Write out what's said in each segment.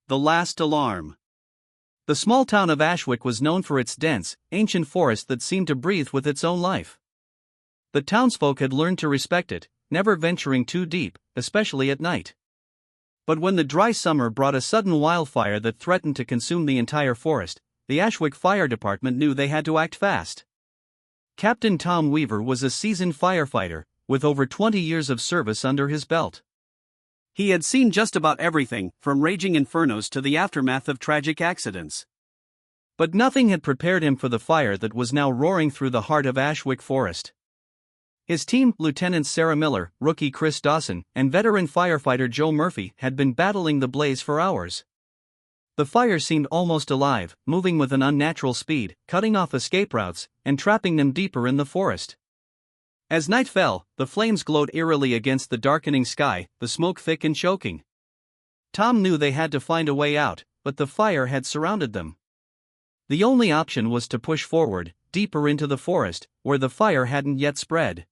The Last Alarm. The small town of Ashwick was known for its dense, ancient forest that seemed to breathe with its own life. The townsfolk had learned to respect it, never venturing too deep, especially at night. But when the dry summer brought a sudden wildfire that threatened to consume the entire forest, the Ashwick Fire Department knew they had to act fast. Captain Tom Weaver was a seasoned firefighter, with over 20 years of service under his belt. He had seen just about everything, from raging infernos to the aftermath of tragic accidents. But nothing had prepared him for the fire that was now roaring through the heart of Ashwick Forest. His team, Lieutenants Sarah Miller, rookie Chris Dawson, and veteran firefighter Joe Murphy, had been battling the blaze for hours. The fire seemed almost alive, moving with an unnatural speed, cutting off escape routes, and trapping them deeper in the forest. As night fell, the flames glowed eerily against the darkening sky, the smoke thick and choking. Tom knew they had to find a way out, but the fire had surrounded them. The only option was to push forward, deeper into the forest, where the fire hadn't yet spread.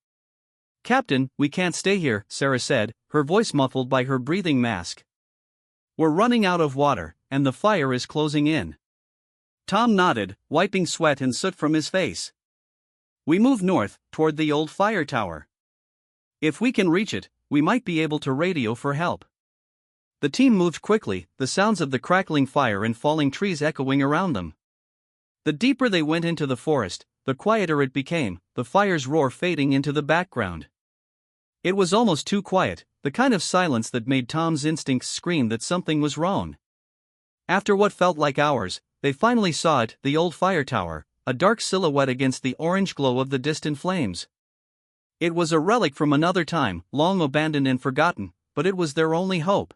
"Captain, we can't stay here," Sarah said, her voice muffled by her breathing mask. "We're running out of water, and the fire is closing in." Tom nodded, wiping sweat and soot from his face. "We move north, toward the old fire tower. If we can reach it, we might be able to radio for help." The team moved quickly, the sounds of the crackling fire and falling trees echoing around them. The deeper they went into the forest, the quieter it became, the fire's roar fading into the background. It was almost too quiet, the kind of silence that made Tom's instincts scream that something was wrong. After what felt like hours, they finally saw it, the old fire tower, a dark silhouette against the orange glow of the distant flames. It was a relic from another time, long abandoned and forgotten, but it was their only hope.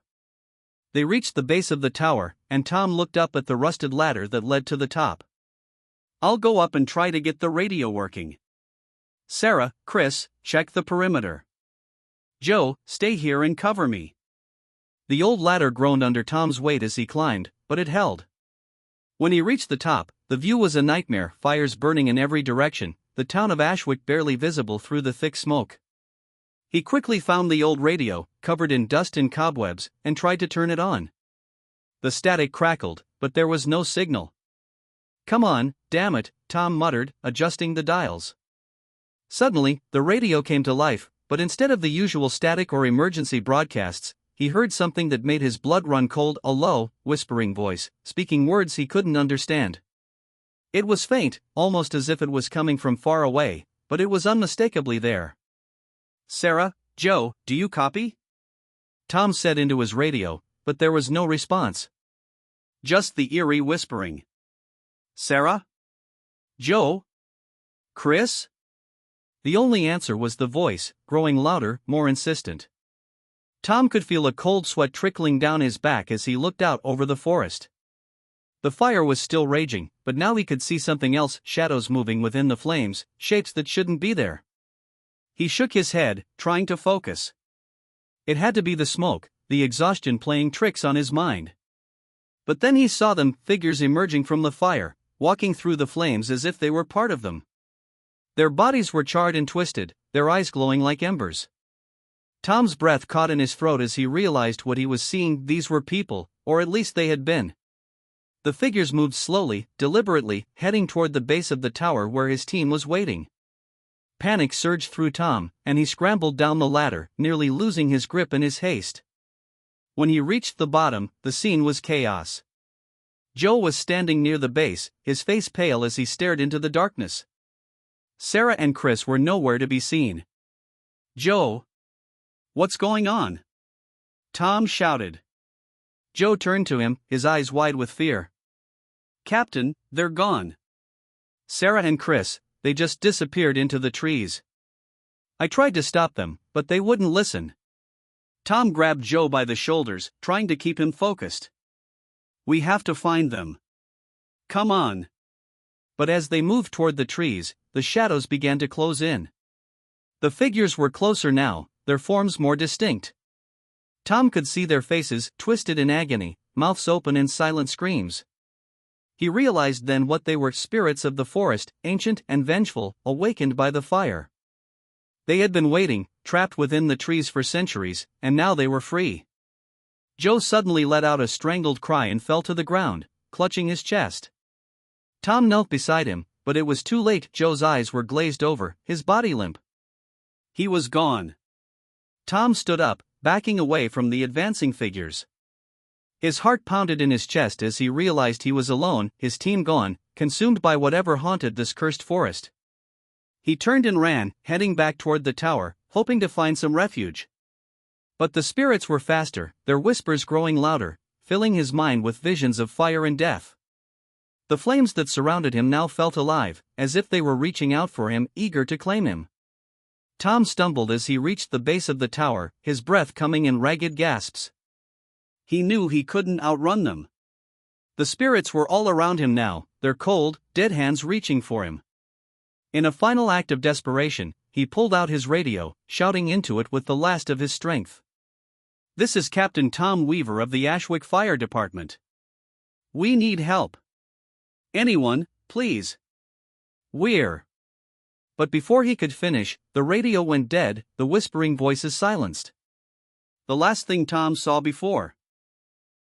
They reached the base of the tower, and Tom looked up at the rusted ladder that led to the top. "I'll go up and try to get the radio working. Sarah, Chris, check the perimeter. Joe, stay here and cover me." The old ladder groaned under Tom's weight as he climbed, but it held. When he reached the top, the view was a nightmare, fires burning in every direction, the town of Ashwick barely visible through the thick smoke. He quickly found the old radio, covered in dust and cobwebs, and tried to turn it on. The static crackled, but there was no signal. "Come on, damn it," Tom muttered, adjusting the dials. Suddenly, the radio came to life, but instead of the usual static or emergency broadcasts, he heard something that made his blood run cold, a low, whispering voice, speaking words he couldn't understand. It was faint, almost as if it was coming from far away, but it was unmistakably there. "Sarah, Joe, do you copy?" Tom said into his radio, but there was no response. Just the eerie whispering. "Sarah? Joe? Chris?" The only answer was the voice, growing louder, more insistent. Tom could feel a cold sweat trickling down his back as he looked out over the forest. The fire was still raging, but now he could see something else, shadows moving within the flames, shapes that shouldn't be there. He shook his head, trying to focus. It had to be the smoke, the exhaustion playing tricks on his mind. But then he saw them, figures emerging from the fire, walking through the flames as if they were part of them. Their bodies were charred and twisted, their eyes glowing like embers. Tom's breath caught in his throat as he realized what he was seeing. These were people, or at least they had been. The figures moved slowly, deliberately, heading toward the base of the tower where his team was waiting. Panic surged through Tom, and he scrambled down the ladder, nearly losing his grip in his haste. When he reached the bottom, the scene was chaos. Joe was standing near the base, his face pale as he stared into the darkness. Sarah and Chris were nowhere to be seen. "Joe? What's going on?" Tom shouted. Joe turned to him, his eyes wide with fear. "Captain, they're gone. Sarah and Chris, they just disappeared into the trees. I tried to stop them, but they wouldn't listen." Tom grabbed Joe by the shoulders, trying to keep him focused. "We have to find them. Come on." But as they moved toward the trees, the shadows began to close in. The figures were closer now, their forms more distinct. Tom could see their faces, twisted in agony, mouths open in silent screams. He realized then what they were: spirits of the forest, ancient and vengeful, awakened by the fire. They had been waiting, trapped within the trees for centuries, and now they were free. Joe suddenly let out a strangled cry and fell to the ground, clutching his chest. Tom knelt beside him, but it was too late. Joe's eyes were glazed over, his body limp. He was gone. Tom stood up, backing away from the advancing figures. His heart pounded in his chest as he realized he was alone, his team gone, consumed by whatever haunted this cursed forest. He turned and ran, heading back toward the tower, hoping to find some refuge. But the spirits were faster, their whispers growing louder, filling his mind with visions of fire and death. The flames that surrounded him now felt alive, as if they were reaching out for him, eager to claim him. Tom stumbled as he reached the base of the tower, his breath coming in ragged gasps. He knew he couldn't outrun them. The spirits were all around him now, their cold, dead hands reaching for him. In a final act of desperation, he pulled out his radio, shouting into it with the last of his strength. "This is Captain Tom Weaver of the Ashwick Fire Department. We need help. Anyone, please. We're..." But before he could finish, the radio went dead, the whispering voices silenced. The last thing Tom saw before